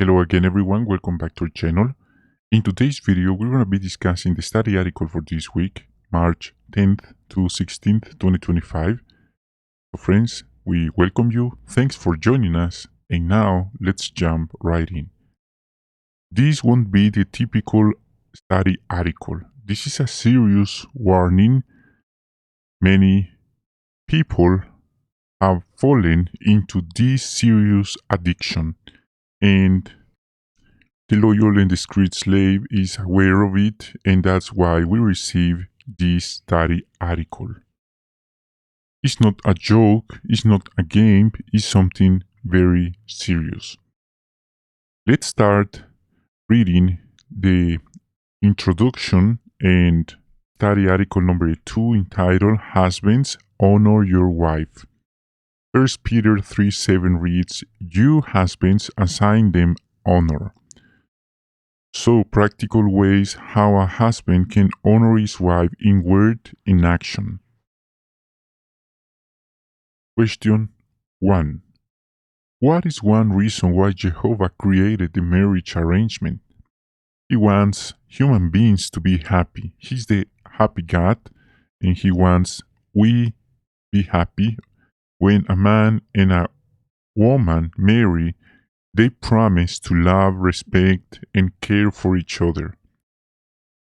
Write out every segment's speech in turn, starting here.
Hello again everyone, welcome back to our channel. In today's video, we're going to be discussing the study article for this week, March 10th to 16th, 2025. So friends, we welcome you, thanks for joining us, and now let's jump right in. This won't be the typical study article. This is a serious warning. Many people have fallen into this serious addiction, and the loyal and discreet slave is aware of it, and that's why we receive this study article. It's not a joke, it's not a game, it's something very serious. Let's start reading the introduction and study article number 2 entitled Husbands, Honor Your Wife. 1 Peter 3:7 reads, You husbands assign them honor. So, practical ways how a husband can honor his wife in word and action. Question 1. What is one reason why Jehovah created the marriage arrangement? He wants human beings to be happy. He's the happy God, and He wants we be happy. When a man and a woman marry, they promise to love, respect, and care for each other.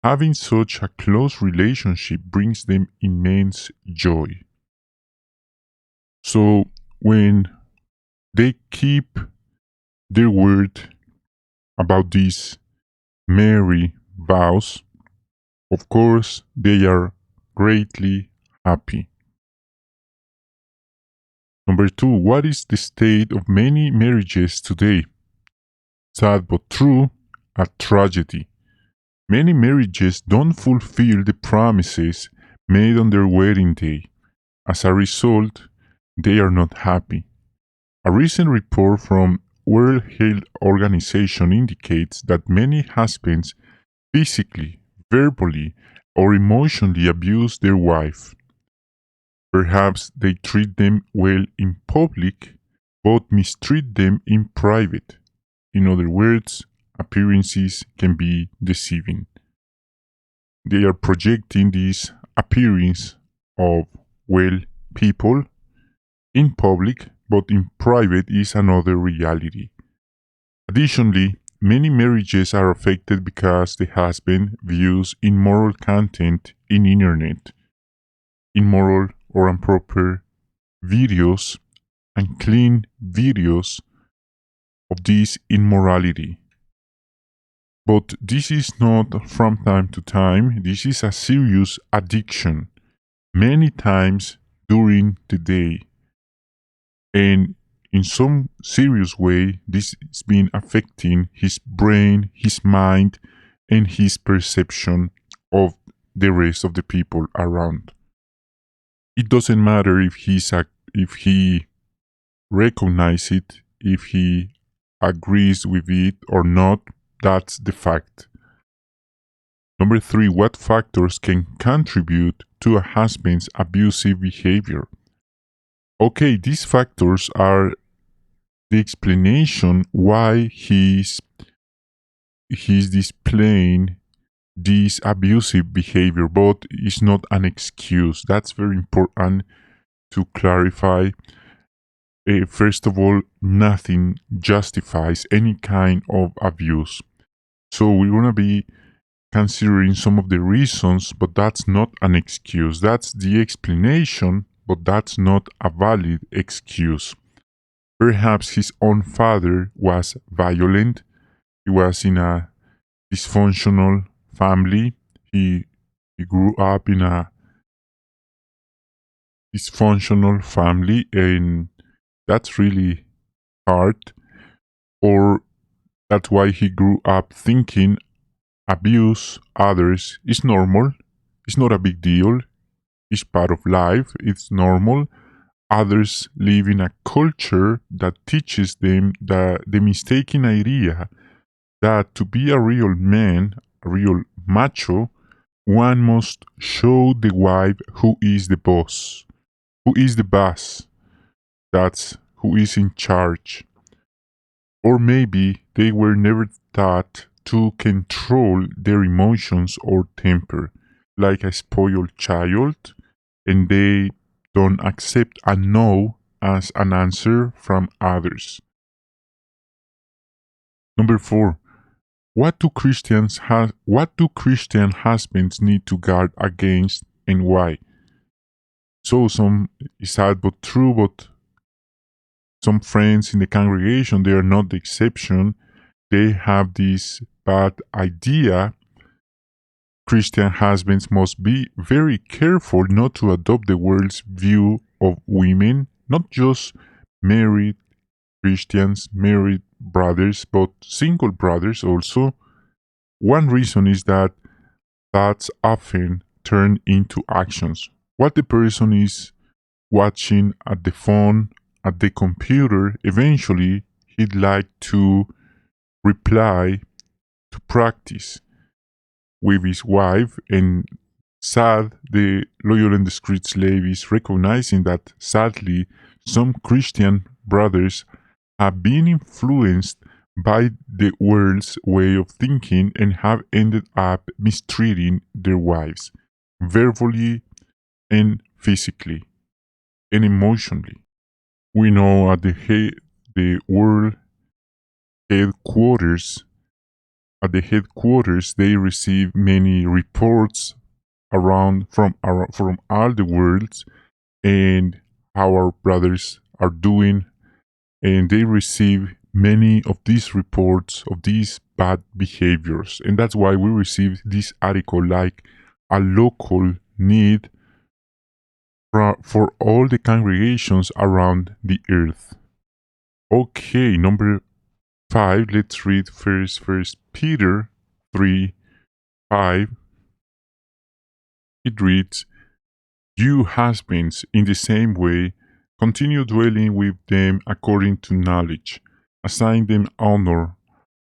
Having such a close relationship brings them immense joy. So when they keep their word about these marriage vows, of course, they are greatly happy. Number 2, what is the state of many marriages today? Sad but true, a tragedy. Many marriages don't fulfill the promises made on their wedding day. As a result, they are not happy. A recent report from World Health Organization indicates that many husbands physically, verbally, or emotionally abuse their wife. Perhaps they treat them well in public, but mistreat them in private. In other words, appearances can be deceiving. They are projecting this appearance of well people in public, but in private is another reality. Additionally, many marriages are affected because the husband views immoral content in internet, immoral or improper videos, unclean videos of this immorality. But this is not from time to time, this is a serious addiction, many times during the day. And in some serious way, this has been affecting his brain, his mind, and his perception of the rest of the people around. It doesn't matter if he recognizes it, if he agrees with it or not. That's the fact. Number 3, what factors can contribute to a husband's abusive behavior? Okay, these factors are the explanation why he's displaying this abusive behavior, but it's not an excuse. That's very important to clarify. First of all, nothing justifies any kind of abuse. So we're going to be considering some of the reasons, but that's not an excuse. That's the explanation, but that's not a valid excuse. Perhaps his own father was violent. He was in a dysfunctional family. He grew up in a dysfunctional family, and that's really hard. Or that's why he grew up thinking abuse others is normal. It's not a big deal. It's part of life. It's normal. Others live in a culture that teaches them the mistaken idea that to be a real man, a real macho, one must show the wife who is the boss, who is the boss, that's who is in charge. Or maybe they were never taught to control their emotions or temper, like a spoiled child, and they don't accept a no as an answer from others. Number 4. What do Christian husbands need to guard against and why? So some is sad but true, but some friends in the congregation, they are not the exception. They have this bad idea. Christian husbands must be very careful not to adopt the world's view of women, not just married Christians, married brothers, but single brothers also. One reason is that thoughts often turn into actions. What the person is watching at the phone, at the computer, eventually he'd like to reply to practice with his wife. And sad, the loyal and discreet slave is recognizing that sadly some Christian brothers have been influenced by the world's way of thinking and have ended up mistreating their wives verbally and physically and emotionally. We know the world headquarters at the headquarters they receive many reports from all the world and how our brothers are doing, and they receive many of these reports of these bad behaviors, and that's why we receive this article like a local need for all the congregations around the earth. Okay, number 5, let's read first Peter 3:5. It reads, "You husbands, in the same way, continue dwelling with them according to knowledge. Assign them honor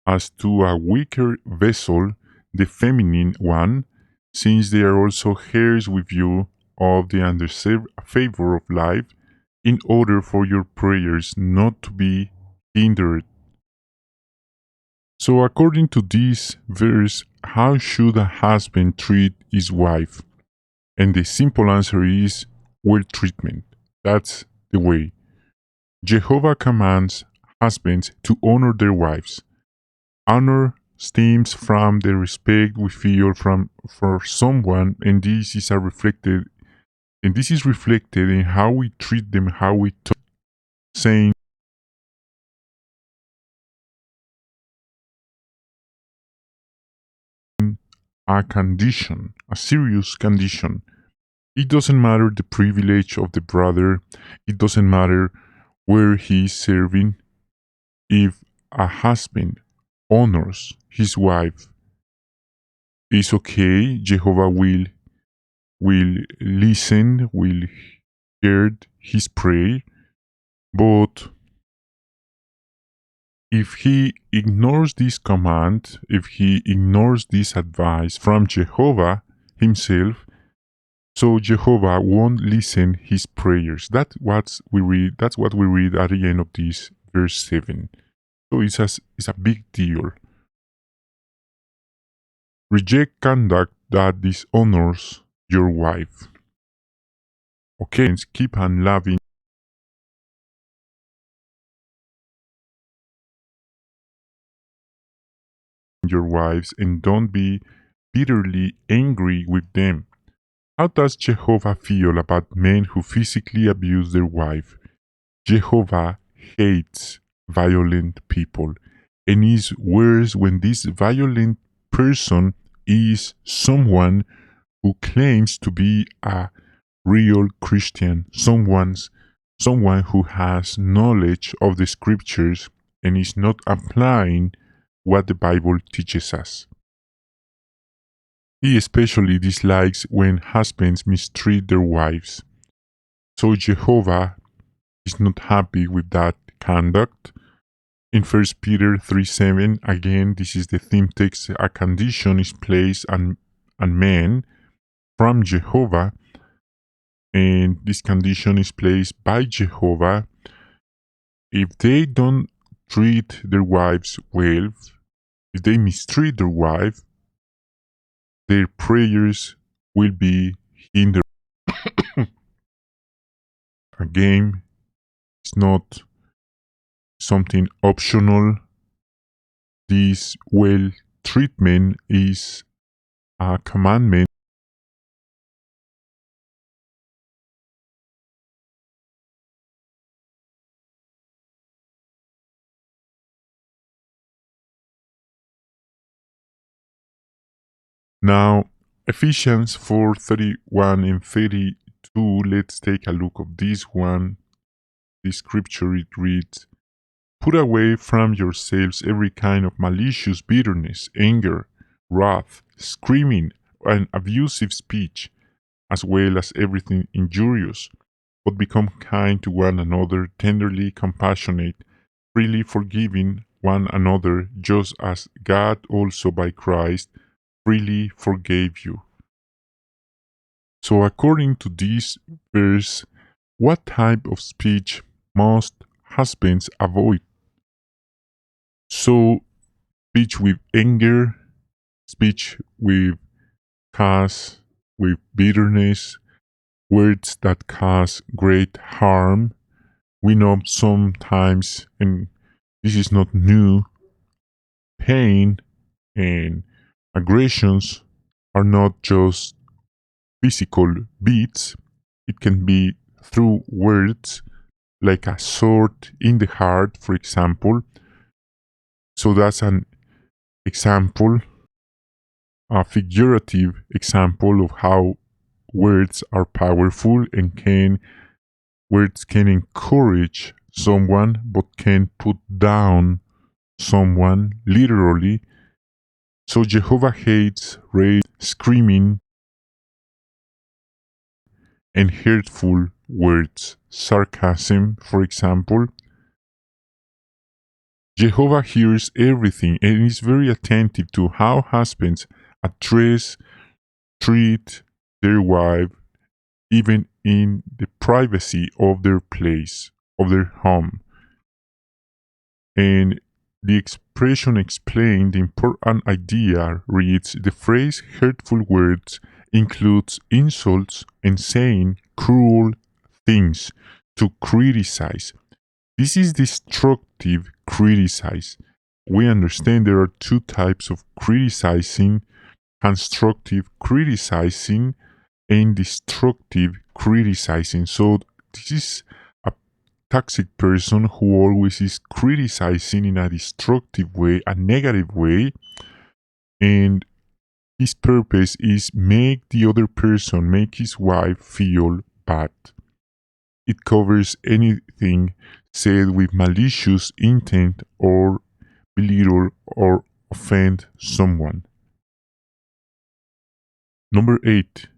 as to a weaker vessel, the feminine one, since they are also heirs with you of the undeserved favor of life, in order for your prayers not to be hindered." So, according to this verse, how should a husband treat his wife? And the simple answer is well treatment. That's the way. Jehovah commands husbands to honor their wives. Honor stems from the respect we feel for someone, and this is reflected in how we treat them, how we talk, saying a condition, a serious condition. It doesn't matter the privilege of the brother, it doesn't matter where he is serving. If a husband honors his wife, it's okay. Jehovah will listen, will hear his prayer. But if he ignores this command, if he ignores this advice from Jehovah himself, so Jehovah won't listen his prayers. That's what we read. That's what we read at the end of this verse 7. So it's a big deal. Reject conduct that dishonors your wife. Okay, and keep on loving your wives and don't be bitterly angry with them. How does Jehovah feel about men who physically abuse their wife? Jehovah hates violent people and is worse when this violent person is someone who claims to be a real Christian, someone who has knowledge of the scriptures and is not applying what the Bible teaches us. He especially dislikes when husbands mistreat their wives. So Jehovah is not happy with that conduct. In 1 Peter 3:7, again, this is the theme text, a condition is placed on man from Jehovah, and this condition is placed by Jehovah. If they don't treat their wives well, if they mistreat their wife, their prayers will be hindered. Again, it's not something optional. This well treatment is a commandment. Now, Ephesians 4:31 and 32, let's take a look of this one. This scripture, it reads, "Put away from yourselves every kind of malicious bitterness, anger, wrath, screaming, and abusive speech, as well as everything injurious. But become kind to one another, tenderly compassionate, freely forgiving one another, just as God also by Christ freely forgave you." So according to this verse, what type of speech must husbands avoid? So speech with anger, speech with cause, with bitterness, words that cause great harm. We know sometimes, and this is not new, pain and aggressions are not just physical beats. It can be through words, like a sword in the heart, for example. So that's an example, a figurative example of how words are powerful and words can encourage someone but can put down someone literally. So Jehovah hates rage, screaming, and hurtful words, sarcasm, for example. Jehovah hears everything and is very attentive to how husbands address, treat their wife, even in the privacy of their place, of their home. And the expression explained the important idea reads, the phrase hurtful words includes insults and saying cruel things to criticize. This is destructive criticize. We understand there are two types of criticizing: constructive criticizing and destructive criticizing. So this is a toxic person who always is criticizing in a destructive way, a negative way, and his purpose is make the other person, make his wife feel bad. It covers anything said with malicious intent or belittle or offend someone. Number 8.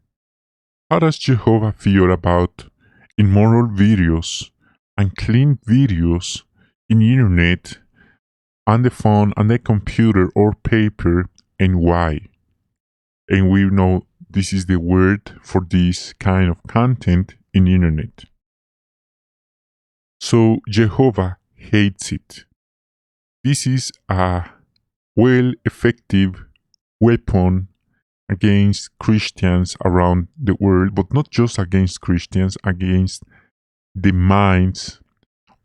How does Jehovah feel about immoral videos, unclean videos in the internet, on the phone, on the computer or paper, and why? And we know this is the word for this kind of content in the internet. So Jehovah hates it. This is a effective weapon against Christians around the world, but not just against Christians, against the minds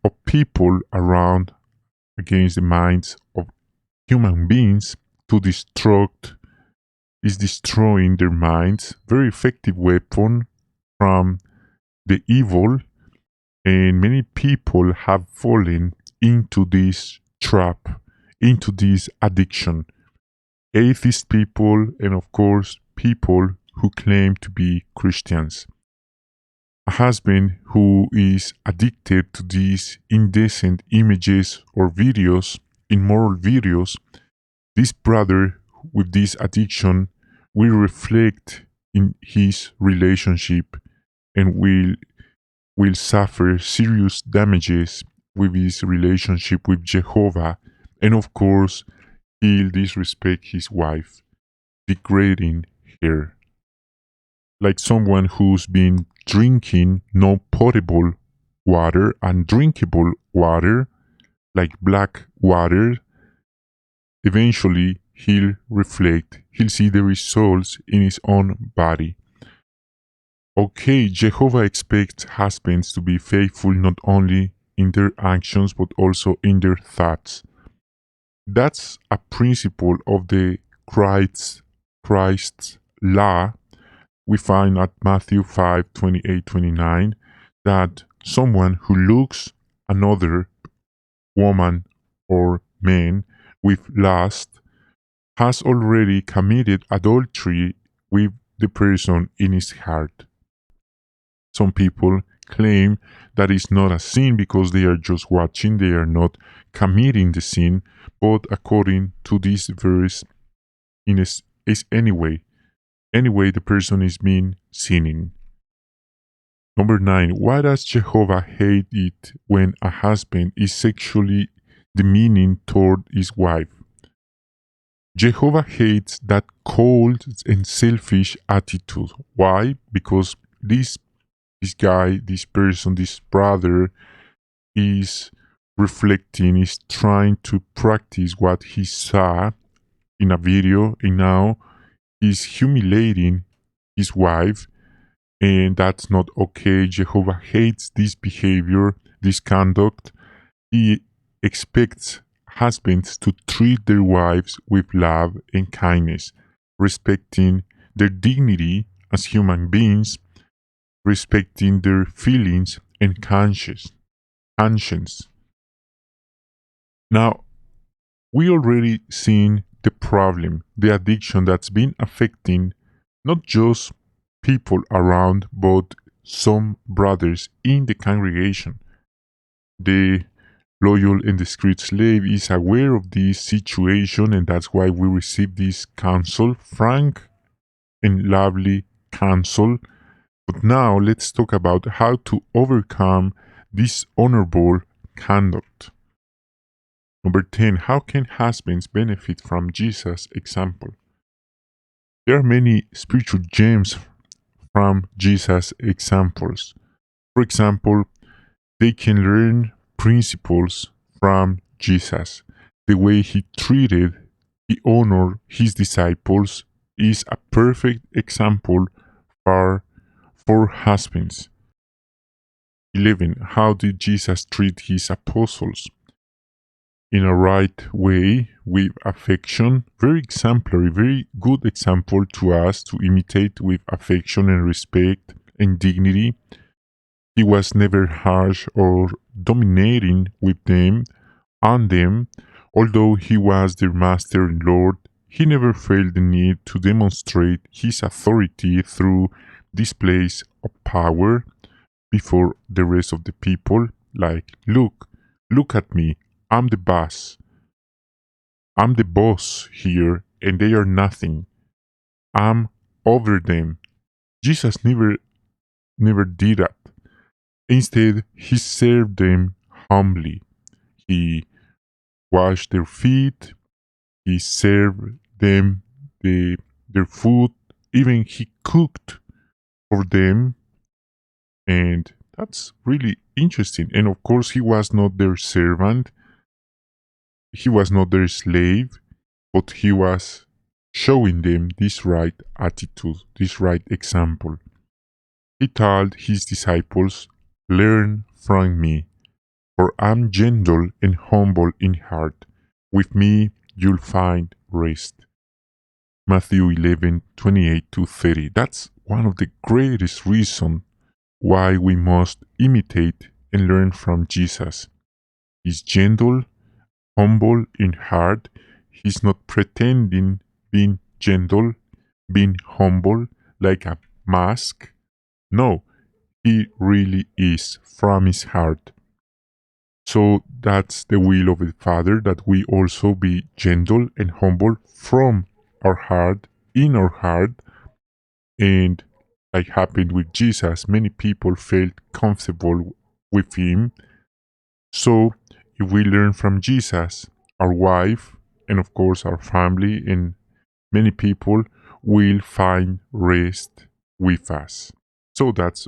of people around, against the minds of human beings, to destruct, is destroying their minds. Very effective weapon from the evil, and many people have fallen into this trap, into this addiction. Atheist people, and of course, people who claim to be Christians. A husband who is addicted to these indecent images or videos, immoral videos, this brother with this addiction will reflect in his relationship and will suffer serious damages with his relationship with Jehovah, and of course, he'll disrespect his wife, degrading her. Like someone who's been drinking no potable water, undrinkable water, like black water, eventually he'll see the results in his own body. Okay, Jehovah expects husbands to be faithful not only in their actions but also in their thoughts. That's a principle of the Christ's law we find at Matthew 5:28-29, that someone who looks another woman or man with lust has already committed adultery with the person in his heart. Some people claim that it's not a sin because they are just watching, they are not committing the sin, but according to this verse, is anyway the person is being sinning. Number 9, why does Jehovah hate it when a husband is sexually demeaning toward his wife? Jehovah hates that cold and selfish attitude. Why? Because this guy, this person, this brother is reflecting, is trying to practice what he saw in a video, and now he's humiliating his wife, and that's not okay. Jehovah hates this behavior, this conduct. He expects husbands to treat their wives with love and kindness, respecting their dignity as human beings, respecting their feelings and conscience. Now, we already seen the problem, the addiction that's been affecting not just people around, but some brothers in the congregation. The loyal and discreet slave is aware of this situation, and that's why we receive this counsel, frank and lovely counsel. But now let's talk about how to overcome this honorable conduct. Number 10, how can husbands benefit from Jesus' example? There are many spiritual gems from Jesus' examples. For example, they can learn principles from Jesus. The way he treated, he honored his disciples is a perfect example for husbands. 11. How did Jesus treat his apostles? In a right way, with affection, very exemplary, very good example to us to imitate with affection and respect and dignity. He was never harsh or dominating with them, on them. Although he was their master and Lord, he never felt the need to demonstrate his authority through displays of power before the rest of the people, like, look at me, I'm the boss. I'm the boss here, and they are nothing. I'm over them. Jesus never did that. Instead, he served them humbly. He washed their feet. He served them their food. Even he cooked for them, and that's really interesting. And of course, he was not their servant. He was not their slave, but he was showing them this right attitude, this right example. He told his disciples, learn from me, for I'm gentle and humble in heart. With me you'll find rest. Matthew 11:28-30. That's one of the greatest reasons why we must imitate and learn from Jesus. He's gentle, humble in heart. He's not pretending being gentle, being humble like a mask. No, he really is from his heart. So that's the will of the Father, that we also be gentle and humble from our heart, in our heart. And like happened with Jesus, many people felt comfortable with him. So if we learn from Jesus, our wife, and of course our family, and many people will find rest with us. So that's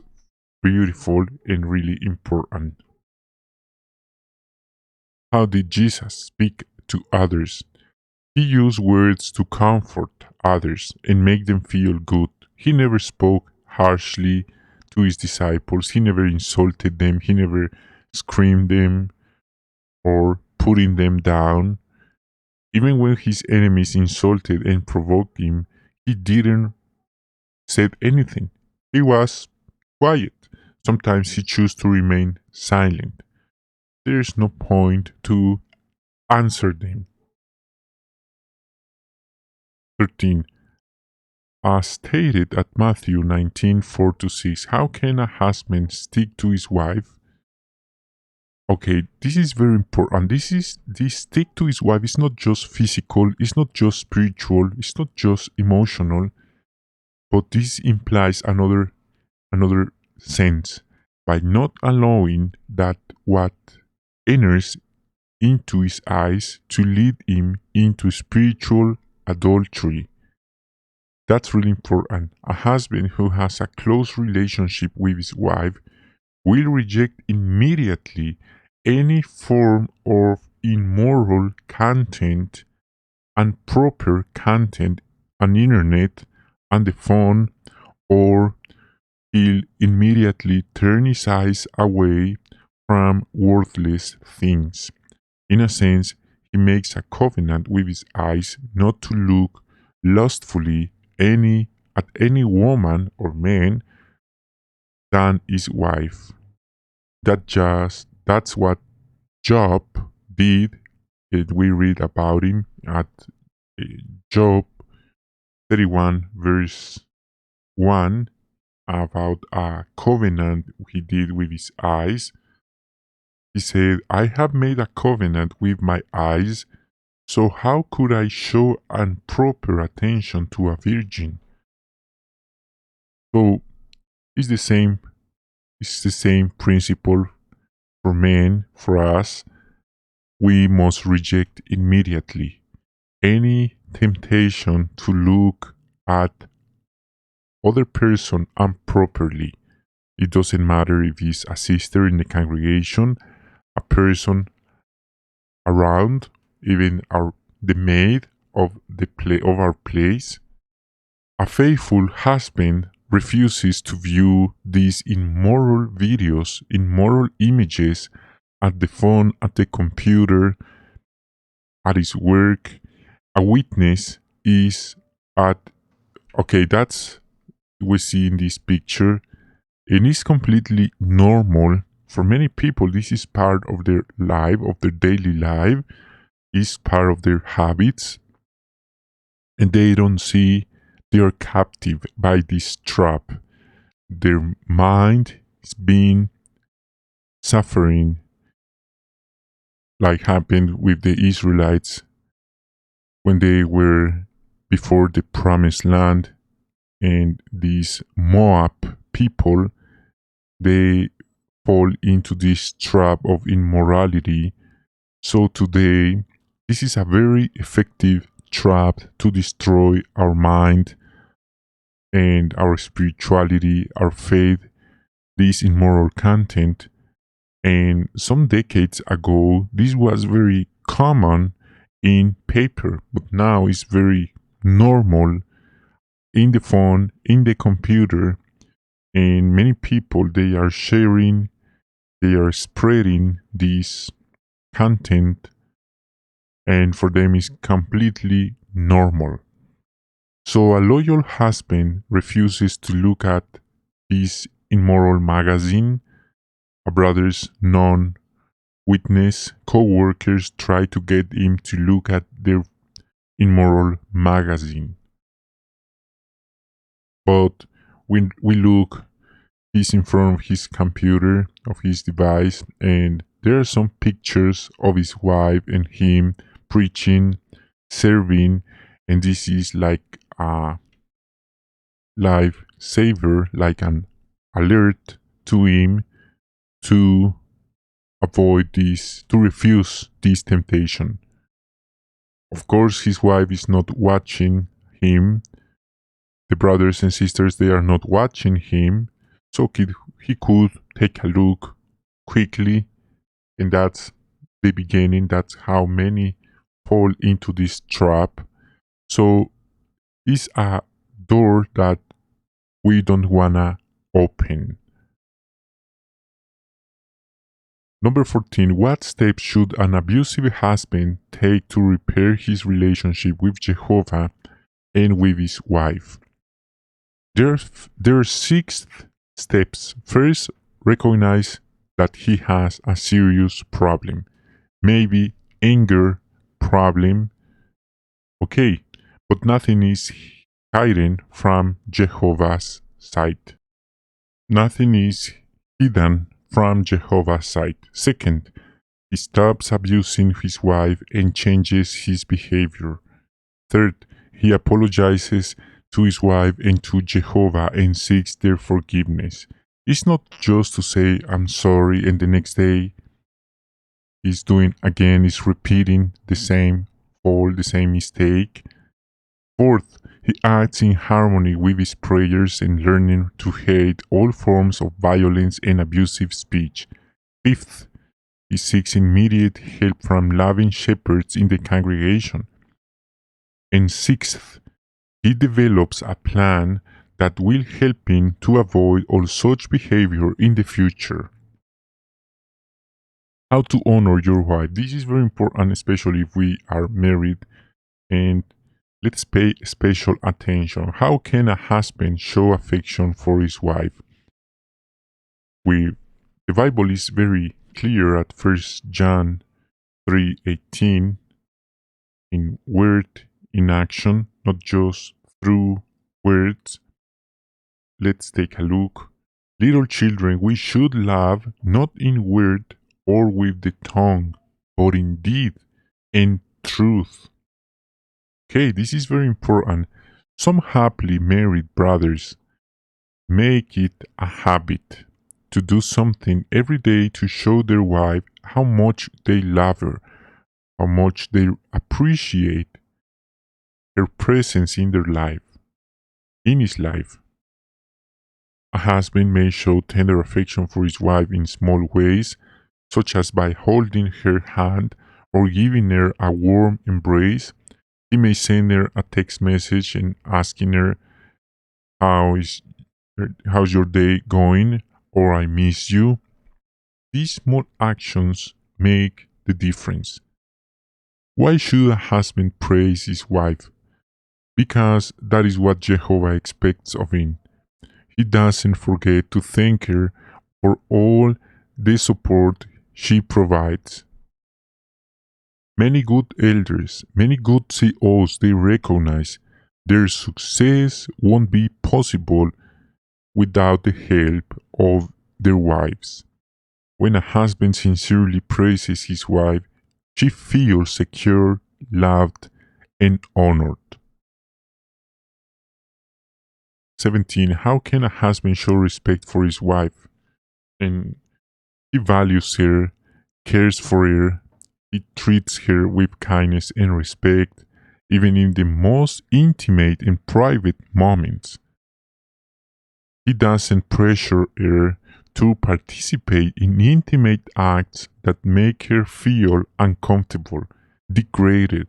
beautiful and really important. How did Jesus speak to others? He used words to comfort others and make them feel good. He never spoke harshly to his disciples. He never insulted them. He never screamed them or putting them down. Even when his enemies insulted and provoked him, he didn't say anything. He was quiet. Sometimes he chose to remain silent. There is no point to answer them. 13. As stated at Matthew 19:4-6, how can a husband stick to his wife? Okay, this is very important. This stick to his wife is not just physical, it's not just spiritual, it's not just emotional, but this implies another sense by not allowing that what enters into his eyes to lead him into spiritual adultery. That's really important. A husband who has a close relationship with his wife will reject immediately any form of immoral content and proper content on internet, on the phone, or he'll immediately turn his eyes away from worthless things. In a sense, he makes a covenant with his eyes not to look lustfully at any woman or man than his wife. That's what Job did. We read about him at Job 31 verse 1 about a covenant he did with his eyes. He said, I have made a covenant with my eyes, so how could I show improper attention to a virgin? So it's the same principle for men, for us. We must reject immediately any temptation to look at other person improperly. It doesn't matter if he's a sister in the congregation, a person around, even the maid of our place. A faithful husband refuses to view these immoral videos, immoral images at the phone, at the computer, at his work. A witness is at, okay, that's we see in this picture, and it's completely normal. For many people, this is part of their life, of their daily life, is part of their habits, and they don't see they are captive by this trap. Their mind is being suffering, like happened with the Israelites when they were before the promised land, and these Moab people, they fall into this trap of immorality. So today, this is a very effective trap to destroy our mind and our spirituality, our faith, this immoral content. And some decades ago, this was very common in paper, but now it's very normal in the phone, in the computer, and many people, they are sharing, they are spreading this content, and for them it's completely normal. So a loyal husband refuses to look at this immoral magazine. A brother's non-witness co-workers try to get him to look at their immoral magazine. But when we look, he's in front of his computer, of his device, and there are some pictures of his wife and him preaching, serving, and this is like a life saver, like an alert to him to avoid this, to refuse this temptation. Of course, his wife is not watching him. The brothers and sisters, they are not watching him. So he could take a look quickly, and that's the beginning. That's how many fall into this trap. So it's a door that we don't wanna open. Number 14. What steps should an abusive husband take to repair his relationship with Jehovah and with his wife? There are 6 steps. First, recognize that he has a serious problem. Maybe anger problem. Okay, but nothing is hidden from Jehovah's sight. Nothing is hidden from Jehovah's sight. Second, he stops abusing his wife and changes his behavior. Third, he apologizes to his wife and to Jehovah and seeks their forgiveness. It's not just to say, I'm sorry, and the next day he's doing again, is repeating the same fault, the same mistake. Fourth, he acts in harmony with his prayers and learning to hate all forms of violence and abusive speech. Fifth, he seeks immediate help from loving shepherds in the congregation. And sixth, he develops a plan that will help him to avoid all such behavior in the future. How to honor your wife. This is very important, especially if we are married, and let's pay special attention. How can a husband show affection for his wife? The Bible is very clear at 1 John 3:18, in word, in action, not just through words. Let's take a look. Little children, we should love not in word or with the tongue, but in deed and truth. Okay, this is very important. Some happily married brothers make it a habit to do something every day to show their wife how much they love her, how much they appreciate her presence in their life, in his life. A husband may show tender affection for his wife in small ways, such as by holding her hand or giving her a warm embrace. He may send her a text message and asking her, how's your day going? Or I miss you. These small actions make the difference. Why should a husband praise his wife? Because that is what Jehovah expects of him. He doesn't forget to thank her for all the support she provides. Many good elders, many good CEOs, they recognize their success won't be possible without the help of their wives. When a husband sincerely praises his wife, she feels secure, loved, and honored. 17. How can a husband show respect for his wife? And he values her, cares for her, he treats her with kindness and respect, even in the most intimate and private moments. He doesn't pressure her to participate in intimate acts that make her feel uncomfortable, degraded,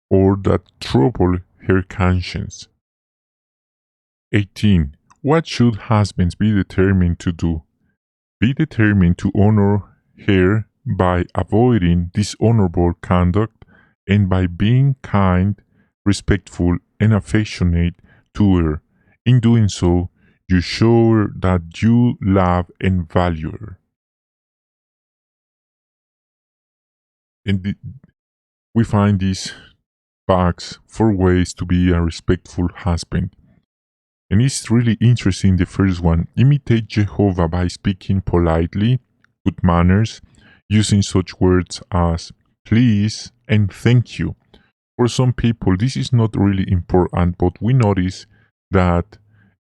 or that trouble her conscience. 18. What should husbands be determined to do? Be determined to honor her by avoiding dishonorable conduct and by being kind, respectful, and affectionate to her. In doing so, you show her that you love and value her. And we find these facts for ways to be a respectful husband. And it's really interesting, the first one. Imitate Jehovah by speaking politely, good manners, using such words as please and thank you. For some people, this is not really important, but we notice that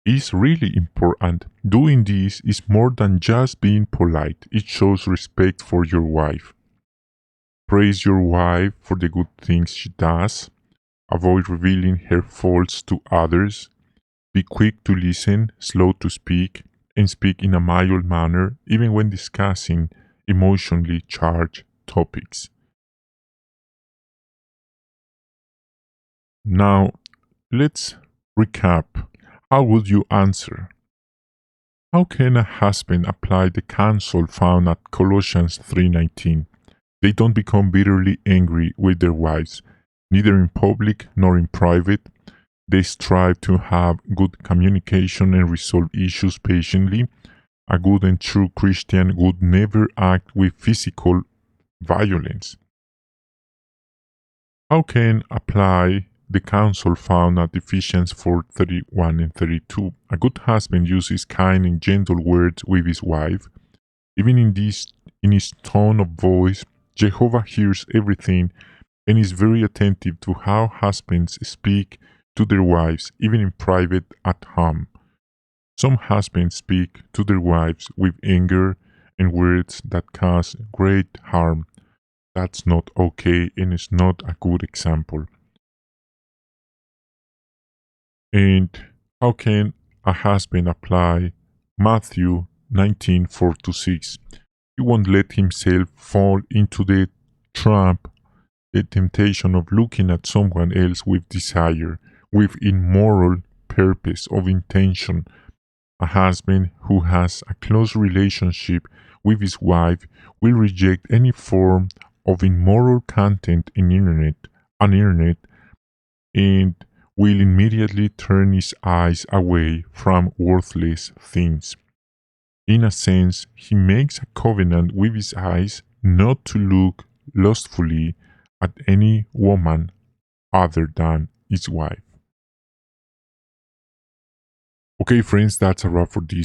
it's really important. Doing this is more than just being polite. It shows respect for your wife. Praise your wife for the good things she does. Avoid revealing her faults to others. Be quick to listen, slow to speak, and speak in a mild manner even when discussing emotionally charged topics. Now, let's recap. How would you answer? How can a husband apply the counsel found at Colossians 3:19? They don't become bitterly angry with their wives, neither in public nor in private. They strive to have good communication and resolve issues patiently. A good and true Christian would never act with physical violence. How can apply the counsel found at Ephesians 4:31 and 32? A good husband uses kind and gentle words with his wife. Even in his tone of voice, Jehovah hears everything and is very attentive to how husbands speak to their wives, even in private at home. Some husbands speak to their wives with anger and words that cause great harm. That's not okay and is not a good example. And how can a husband apply Matthew 19:4-6? He won't let himself fall into the trap, the temptation of looking at someone else with desire, with immoral purpose of intention. A husband who has a close relationship with his wife will reject any form of immoral content on internet and will immediately turn his eyes away from worthless things. In a sense, he makes a covenant with his eyes not to look lustfully at any woman other than his wife. Okay, friends, that's a wrap for this